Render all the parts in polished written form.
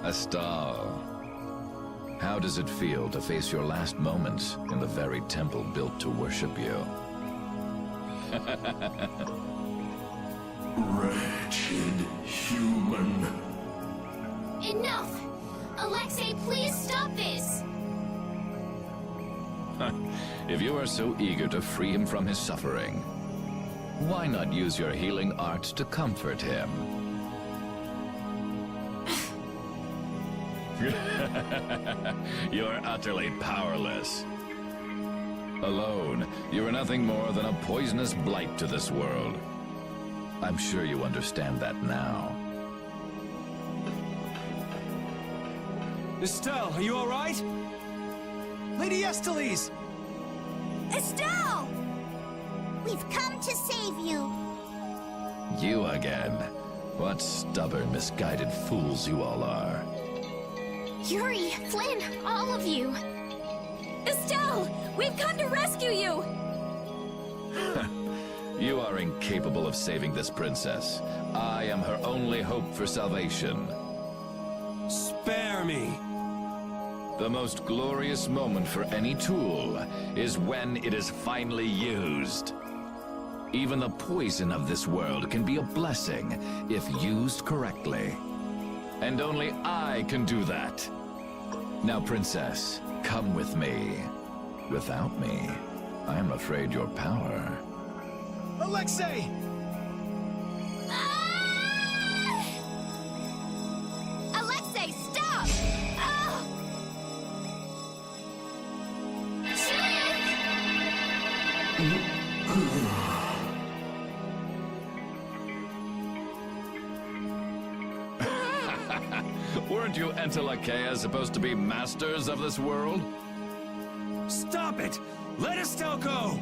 Estelle, how does it feel to face your last moments in the very temple built to worship you? Wretched human. Enough! Alexei, please stop this! If you are so eager to free him from his suffering, why not use your healing arts to comfort him? You're utterly powerless. Alone, you are nothing more than a poisonous blight to this world. I'm sure you understand that now. Estelle, are you all right? Lady Estelle! Estelle! We've come to save you. You again. What stubborn, misguided fools you all are. Yuri, Flynn, all of you! Estelle! We've come to rescue you! You are incapable of saving this princess. I am her only hope for salvation. Spare me! The most glorious moment for any tool is when it is finally used. Even the poison of this world can be a blessing if used correctly. And only I can do that. Now, princess, come with me. Without me, I'm afraid your power... Alexei! Ah! Alexei, stop! Ah! Weren't you Entelakea supposed to be masters of this world? Stop it! Let Estelle go!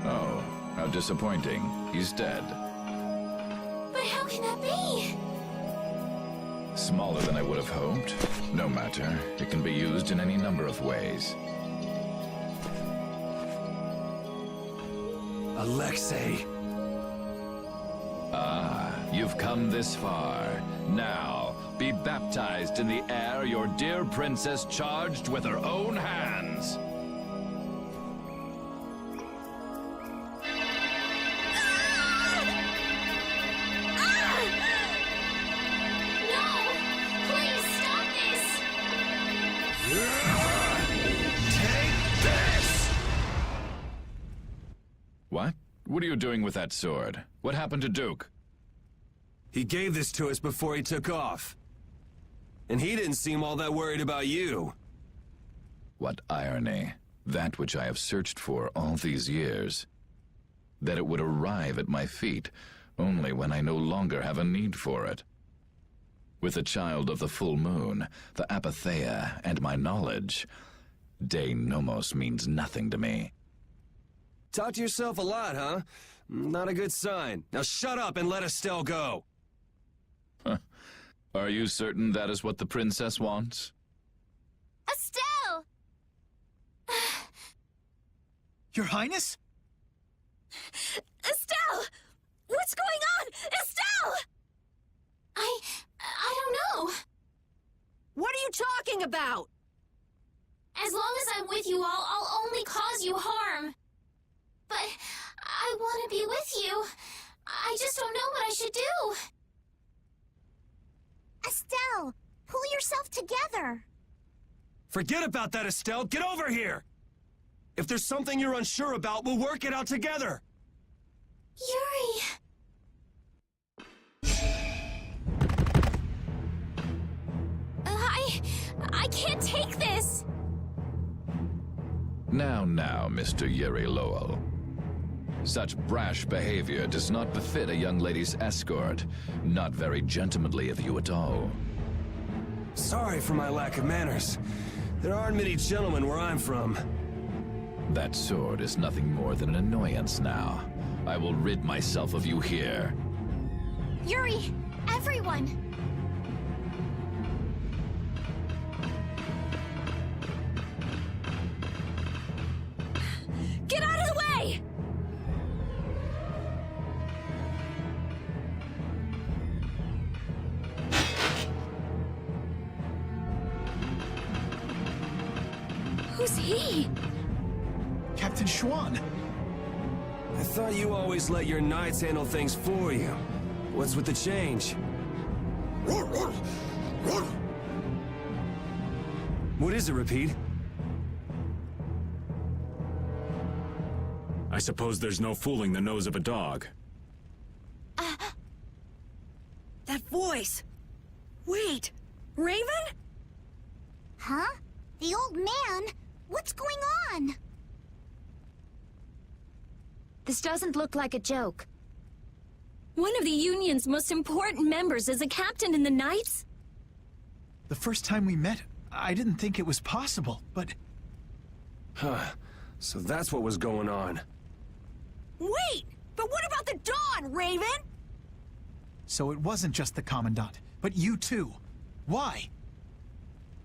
Oh, how disappointing. He's dead. But how can that be? Smaller than I would have hoped. No matter. It can be used in any number of ways. Alexei! Ah, you've come this far. Now, be baptized in the air your dear princess charged with her own hands. What? What are you doing with that sword? What happened to Duke? He gave this to us before he took off. And he didn't seem all that worried about you. What irony. That which I have searched for all these years. That it would arrive at my feet only when I no longer have a need for it. With the child of the full moon, the Apatheia, and my knowledge, De Nomos means nothing to me. Talk to yourself a lot, huh? Not a good sign. Now shut up and let Estelle go. Are you certain that is what the princess wants? Estelle! Your Highness? Estelle! What's going on? Estelle! I don't know. What are you talking about? As long as I'm with you all, I'll only cause you harm. But I want to be with you. I just don't know what I should do. Estelle, pull yourself together. Forget about that, Estelle. Get over here! If there's something you're unsure about, we'll work it out together. Yuri! I can't take this! Now, Mr. Yuri Lowell. Such brash behavior does not befit a young lady's escort. Not very gentlemanly of you at all. Sorry for my lack of manners. There aren't many gentlemen where I'm from. That sword is nothing more than an annoyance now. I will rid myself of you here. Yuri! Everyone! Get out of the way! he? Captain Schwann. I thought you always let your knights handle things for you. What's with the change? What is it, Repeat? I suppose there's no fooling the nose of a dog. That voice! Wait! Raven? Huh? The old man? What's going on? This doesn't look like a joke. One of the Union's most important members is a captain in the Knights? The first time we met, I didn't think it was possible, but... Huh. So that's what was going on. Wait! But what about the Dawn, Raven? So it wasn't just the Commandant, but you too. Why?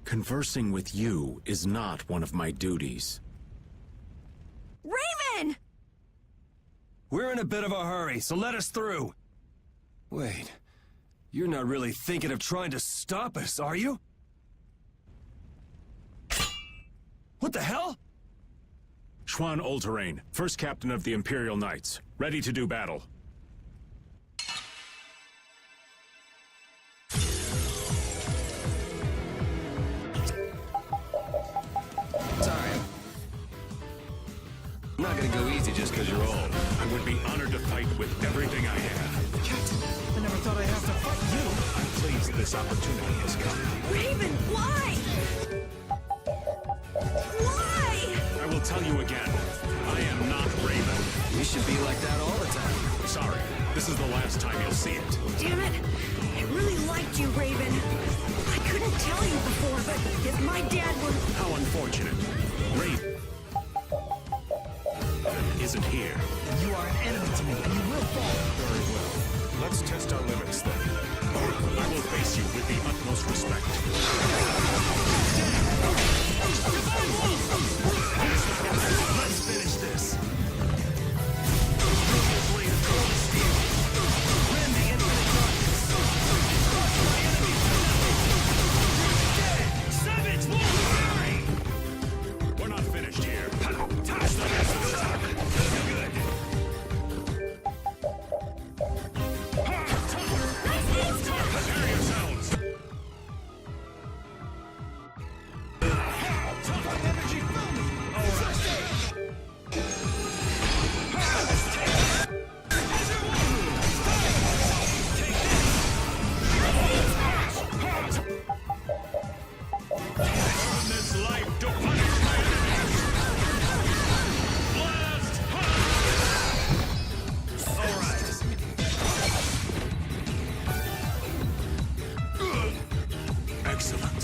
Conversing with you is not one of my duties. Raven! We're in a bit of a hurry, so let us through. Wait, you're not really thinking of trying to stop us, are you? What the hell? Schwann All-Terrain, first captain of the Imperial Knights, ready to do battle. Sorry. I'm not gonna go easy just because you're old. I would be honored to fight with everything I have. Captain, I never thought I'd have to fight you. I'm pleased this opportunity has come. Raven, why? Why? I will tell you again, I am not Raven. You should be like that all the time. Sorry, this is the last time you'll see it. Damn it! I really liked you, Raven. I couldn't tell you before, but if my dad were... How unfortunate. Raven isn't here. You are an enemy to me, and you will fall. Very well. Let's test our limits then. I will face you with the utmost respect. Let's finish this. We're not finished here. Prepare yourselves. Earn this life to punish my enemies. Blast! All right. Excellent.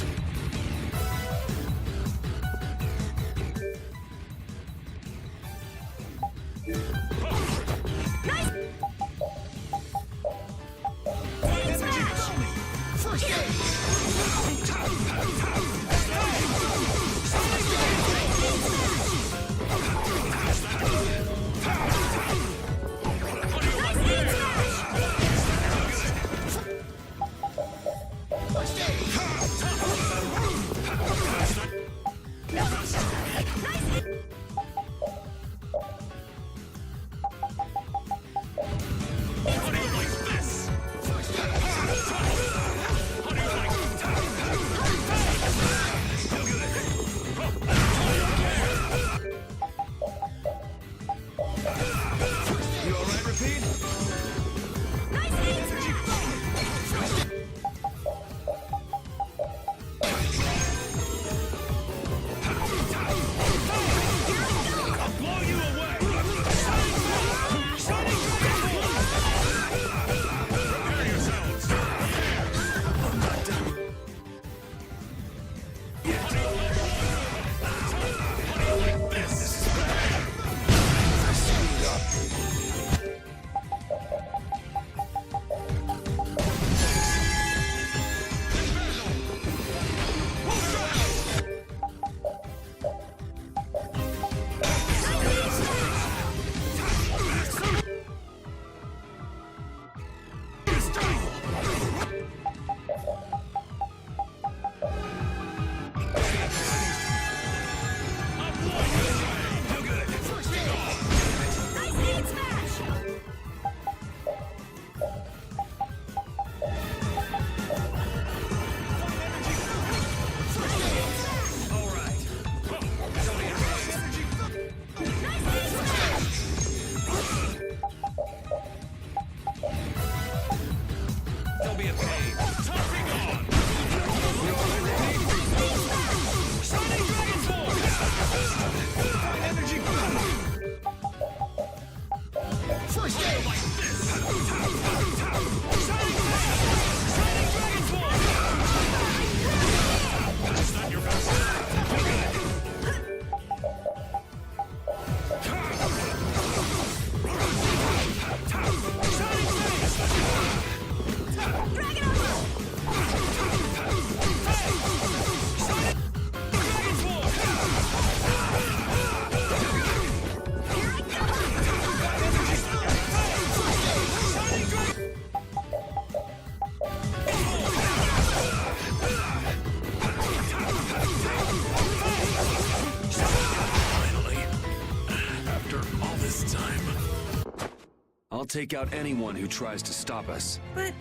I'll take out anyone who tries to stop us. But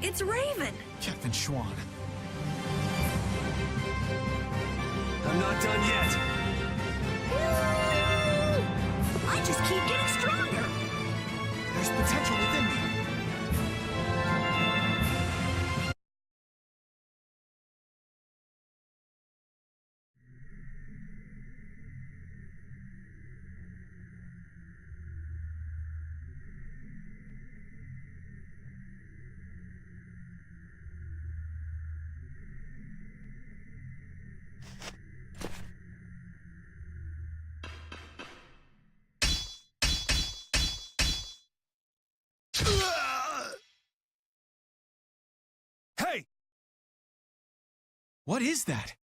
it's Raven. Captain Schwann. I'm not done yet. I just keep getting stronger. There's potential within me. Hey! What is that?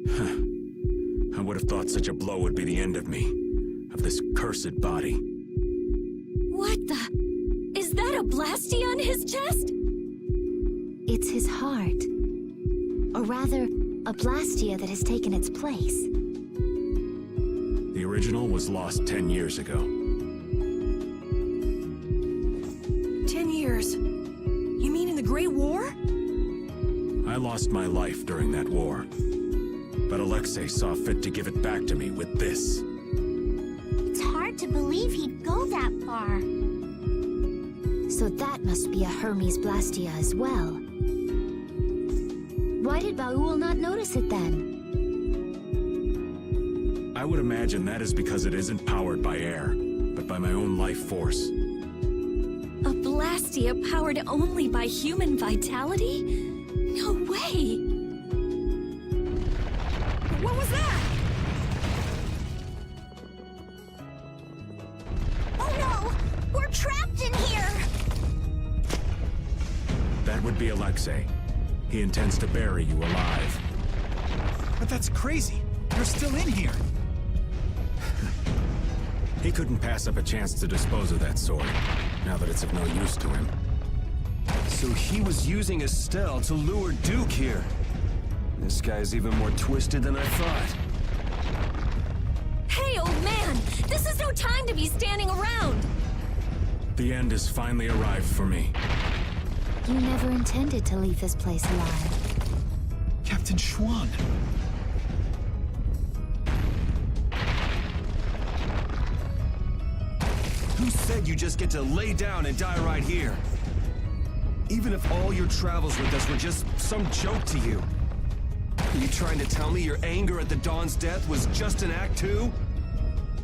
I would have thought such a blow would be the end of me. Of this cursed body. What the? Is that a blastia on his chest? It's his heart. Or rather, a blastia that has taken its place. The original was lost 10 years ago. 10 years. You mean in the Great War? I lost my life during that war. But Alexei saw fit to give it back to me with this. It's hard to believe he'd go that far. So that must be a Hermes blastia as well. Why did Baul not notice it then? I would imagine that is because it isn't powered by air, but by my own life force. A blastia powered only by human vitality? No way! What was that? Oh no! We're trapped in here! That would be Alexei. He intends to bury you alive. But that's crazy. You're still in here. He couldn't pass up a chance to dispose of that sword, now that it's of no use to him. So he was using Estelle to lure Duke here. This guy's even more twisted than I thought. Hey, old man! This is no time to be standing around! The end has finally arrived for me. You never intended to leave this place alive. Captain Schwann. Who said you just get to lay down and die right here? Even if all your travels with us were just some joke to you. Are you trying to tell me your anger at the Dawn's death was just an act too?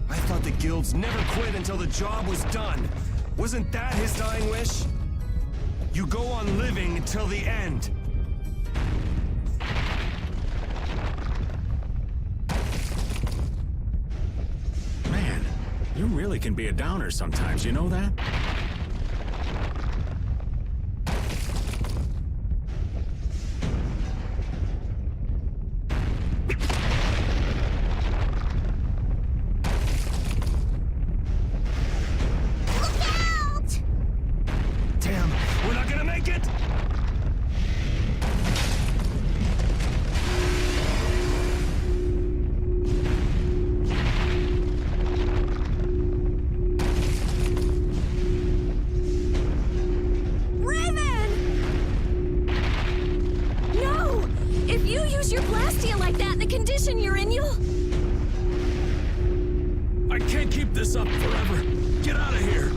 I thought the guilds never quit until the job was done. Wasn't that his dying wish? You go on living until the end. Man, you really can be a downer sometimes, you know that? Look out! Damn, we're not gonna make it! Raven! No! If you use your blastia like that in the condition you're in, you'll... I can't keep this up forever. Get out of here!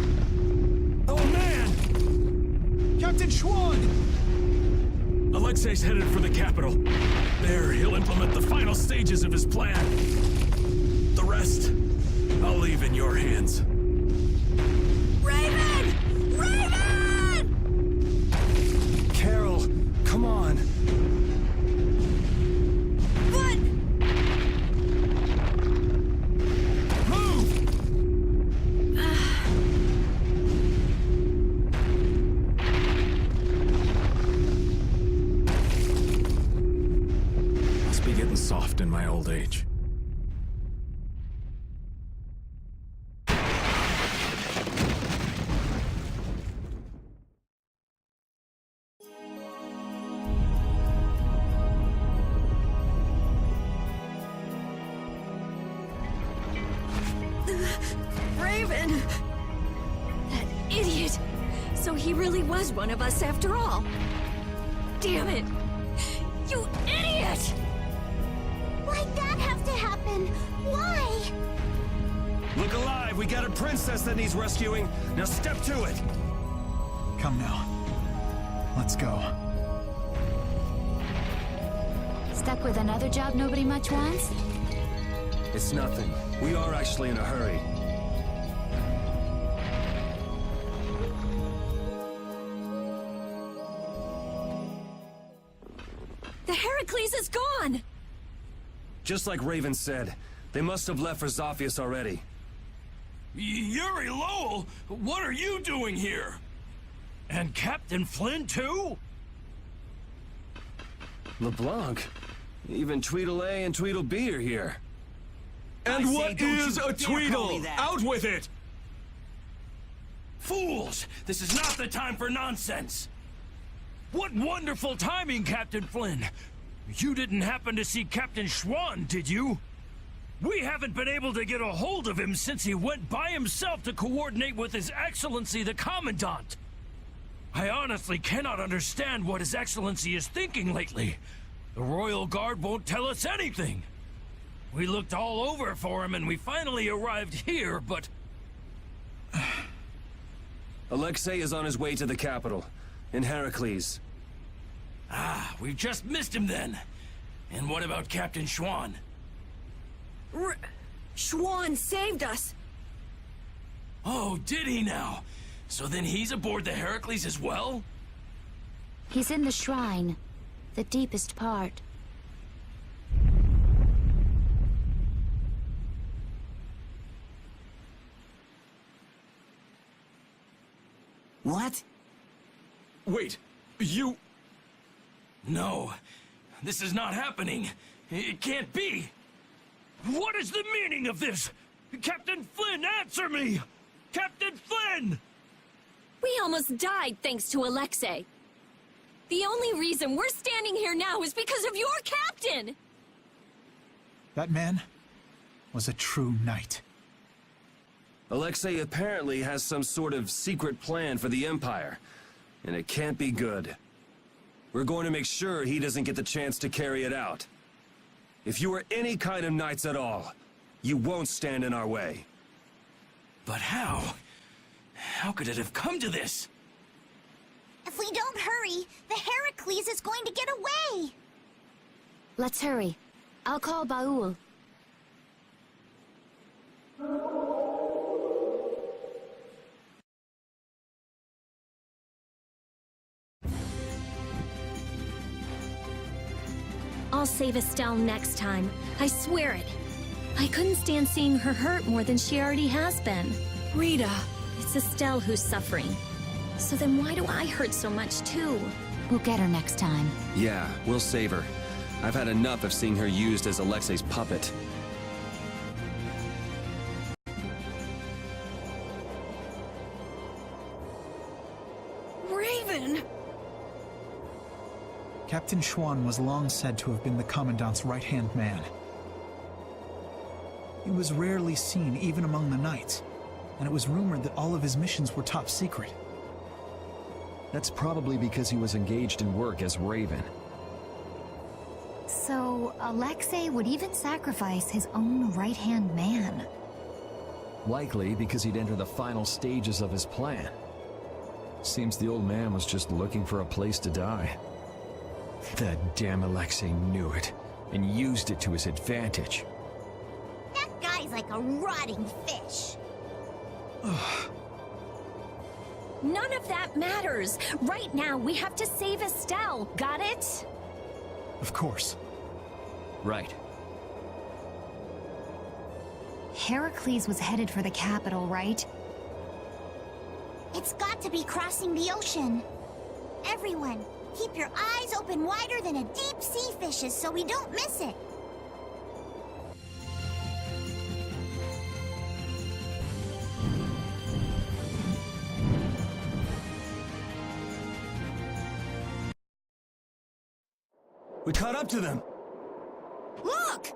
Oh man! Captain Schwann! Alexei's headed for the capital. There, he'll implement the final stages of his plan. The rest, I'll leave in your hands. Raven! my old age. Raven! That idiot! So he really was one of us after all. Damn it! You idiot! Why'd that have to happen? Why? Look alive! We got a princess that needs rescuing! Now step to it! Come now. Let's go. Stuck with another job nobody much wants? It's nothing. We are actually in a hurry. The Heracles is gone! Just like Raven said, they must have left for Zophius already. Yuri Lowell, what are you doing here? And Captain Flynn, too? LeBlanc? Even Tweedle-A and Tweedle-B are here. And what is a Tweedle? Out with it! Fools! This is not the time for nonsense! What wonderful timing, Captain Flynn! You didn't happen to see Captain Schwann, did you? We haven't been able to get a hold of him since he went by himself to coordinate with His Excellency the Commandant. I honestly cannot understand what His Excellency is thinking lately. The Royal Guard won't tell us anything. We looked all over for him and we finally arrived here, but... Alexei is on his way to the capital, in Heracles. Ah, we just missed him then. And what about Captain Schwann? Schwann saved us! Oh, did he now? So then he's aboard the Heracles as well? He's in the shrine, the deepest part. What? Wait, you... No, this is not happening. It can't be. What is the meaning of this? Captain Flynn, answer me! Captain Flynn! We almost died thanks to Alexei. The only reason we're standing here now is because of your captain! That man was a true knight. Alexei apparently has some sort of secret plan for the Empire, and it can't be good. We're going to make sure he doesn't get the chance to carry it out. If you are any kind of knights at all, you won't stand in our way. But how? How could it have come to this? If we don't hurry, the Heracles is going to get away! Let's hurry. I'll call Baul. I'll save Estelle next time. I swear it. I couldn't stand seeing her hurt more than she already has been. Rita! It's Estelle who's suffering. So then why do I hurt so much too? We'll get her next time. Yeah, we'll save her. I've had enough of seeing her used as Alexei's puppet. Raven! Captain Schwann was long said to have been the Commandant's right-hand man. He was rarely seen even among the knights, and it was rumored that all of his missions were top secret. That's probably because he was engaged in work as Raven. So, Alexei would even sacrifice his own right-hand man. Likely because he'd enter the final stages of his plan. Seems the old man was just looking for a place to die. That damn Alexei knew it, and used it to his advantage. That guy's like a rotting fish. None of that matters. Right now, we have to save Estelle. Got it? Of course. Right. Heracles was headed for the capital, right? It's got to be crossing the ocean. Everyone, keep your eyes open wider than a deep sea fish's so we don't miss it. We caught up to them! Look!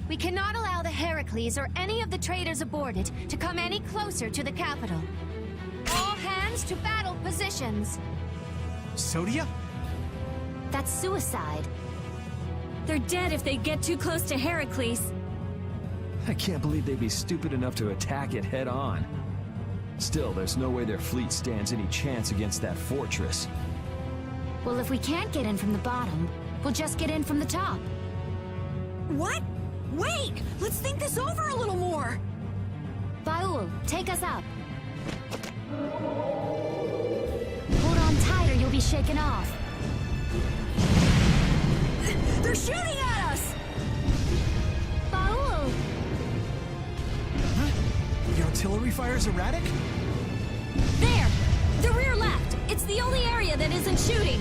We cannot allow the Heracles or any of the traitors aboard it to come any closer to the capital. All hands to battle positions. Sodia? That's suicide. They're dead if they get too close to Heracles. I can't believe they'd be stupid enough to attack it head on. Still, there's no way their fleet stands any chance against that fortress. Well, if we can't get in from the bottom, we'll just get in from the top. What? Wait! Let's think this over a little more! Baul, take us up. Hold on tight or you'll be shaken off. They're shooting at us! Baul! Huh? The artillery fire's erratic? There! The rear left! It's the only area that isn't shooting!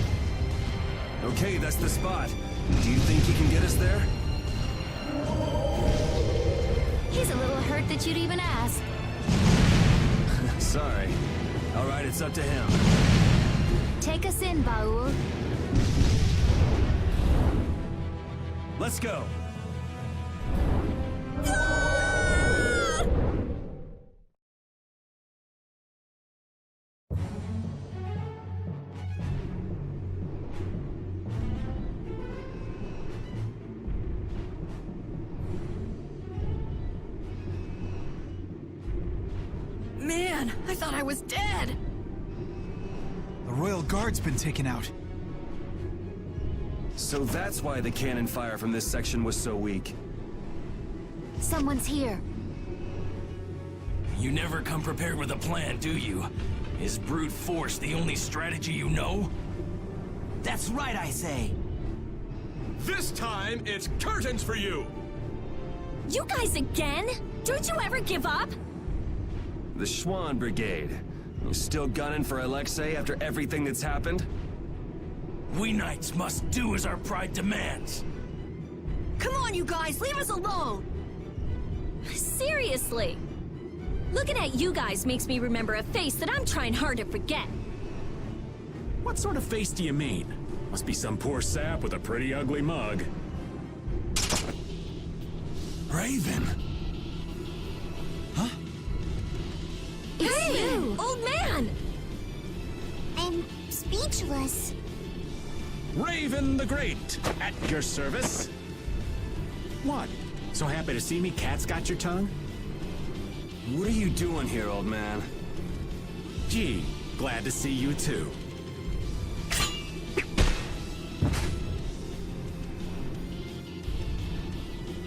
Okay, that's the spot. Do you think he can get us there? He's a little hurt that you'd even ask. Sorry. Alright, it's up to him. Take us in, Baul. Let's go! Man, I thought I was dead! The Royal Guard's been taken out. So that's why the cannon fire from this section was so weak. Someone's here. You never come prepared with a plan, do you? Is brute force the only strategy you know? That's right, I say. This time, it's curtains for you! You guys again? Don't you ever give up? The Schwann Brigade. You still gunning for Alexei after everything that's happened? We knights must do as our pride demands. Come on, you guys, leave us alone! Seriously. Looking at you guys makes me remember a face that I'm trying hard to forget. What sort of face do you mean? Must be some poor sap with a pretty ugly mug. Raven! Huh? Hey, you, old man! I'm speechless. Raven the Great, at your service. What? So happy to see me, cat's got your tongue? What are you doing here, old man? Gee, glad to see you too.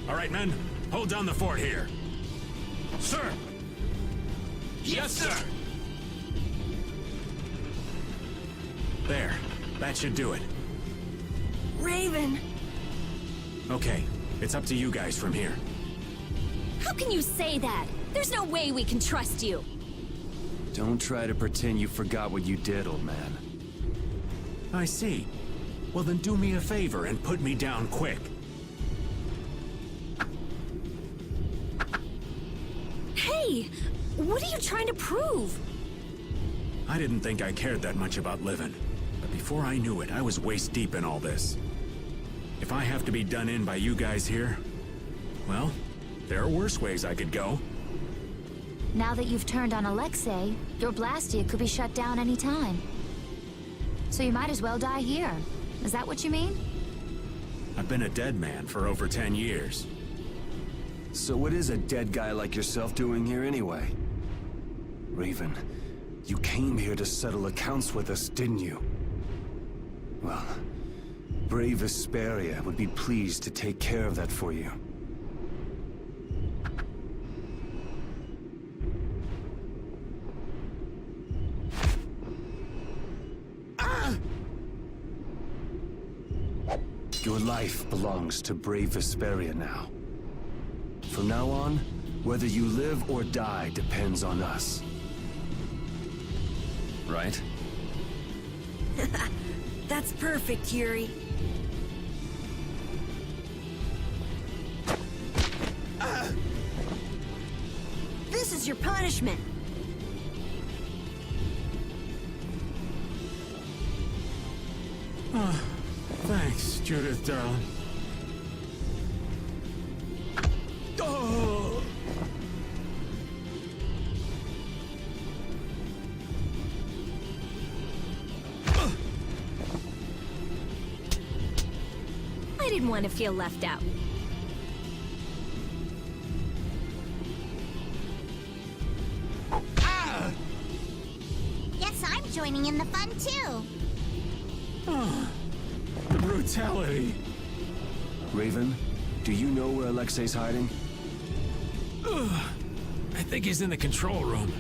All right, men, hold down the fort here. Sir! Yes, sir! There, that should do it. Raven! Okay, it's up to you guys from here. How can you say that? There's no way we can trust you. Don't try to pretend you forgot what you did, old man. I see. Well, then do me a favor and put me down quick. Hey, what are you trying to prove? I didn't think I cared that much about living. But before I knew it, I was waist deep in all this. If I have to be done in by you guys here, well, there are worse ways I could go. Now that you've turned on Alexei, your Blastia could be shut down any time. So you might as well die here. Is that what you mean? I've been a dead man for over 10 years. So what is a dead guy like yourself doing here anyway? Raven, you came here to settle accounts with us, didn't you? Well, brave Vesperia would be pleased to take care of that for you. Your life belongs to brave Vesperia now. From now on, Whether you live or die depends on us. Right? That's perfect, Yuri. This is your punishment. Thanks, Judith, darling. Oh! I didn't want to feel left out. Guess I'm joining in the fun too. The brutality. Raven, do you know where Alexei's hiding? I think he's in the control room.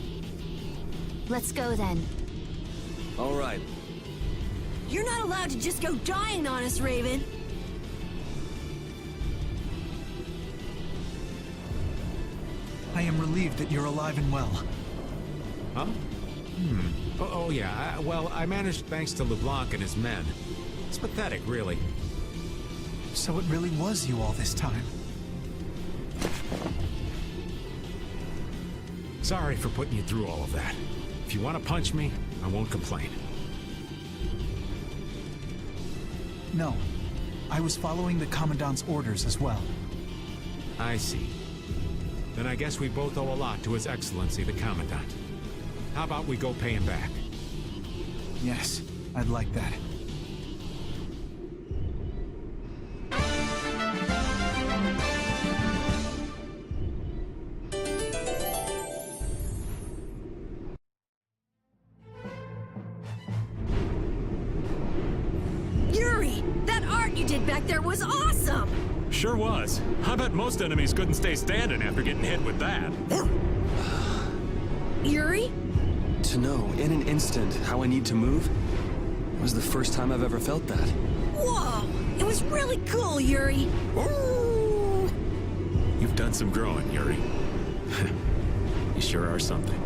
Let's go then. All right. You're not allowed to just go dying on us, Raven. I am relieved that you're alive and well. Huh? Oh, yeah. Well, I managed thanks to LeBlanc and his men. It's pathetic, really. So it really was you all this time. Sorry for putting you through all of that. If you want to punch me, I won't complain. No. I was following the Commandant's orders as well. I see. Then I guess we both owe a lot to His Excellency, the Commandant. How about we go pay him back? Yes, I'd like that. Yuri, that art you did back there was awesome! Sure was. I bet most enemies couldn't stay standing after getting hit with that. Yuri? To know, in an instant, how I need to move was the first time I've ever felt that. Whoa! It was really cool, Yuri! You've done some growing, Yuri. You sure are something.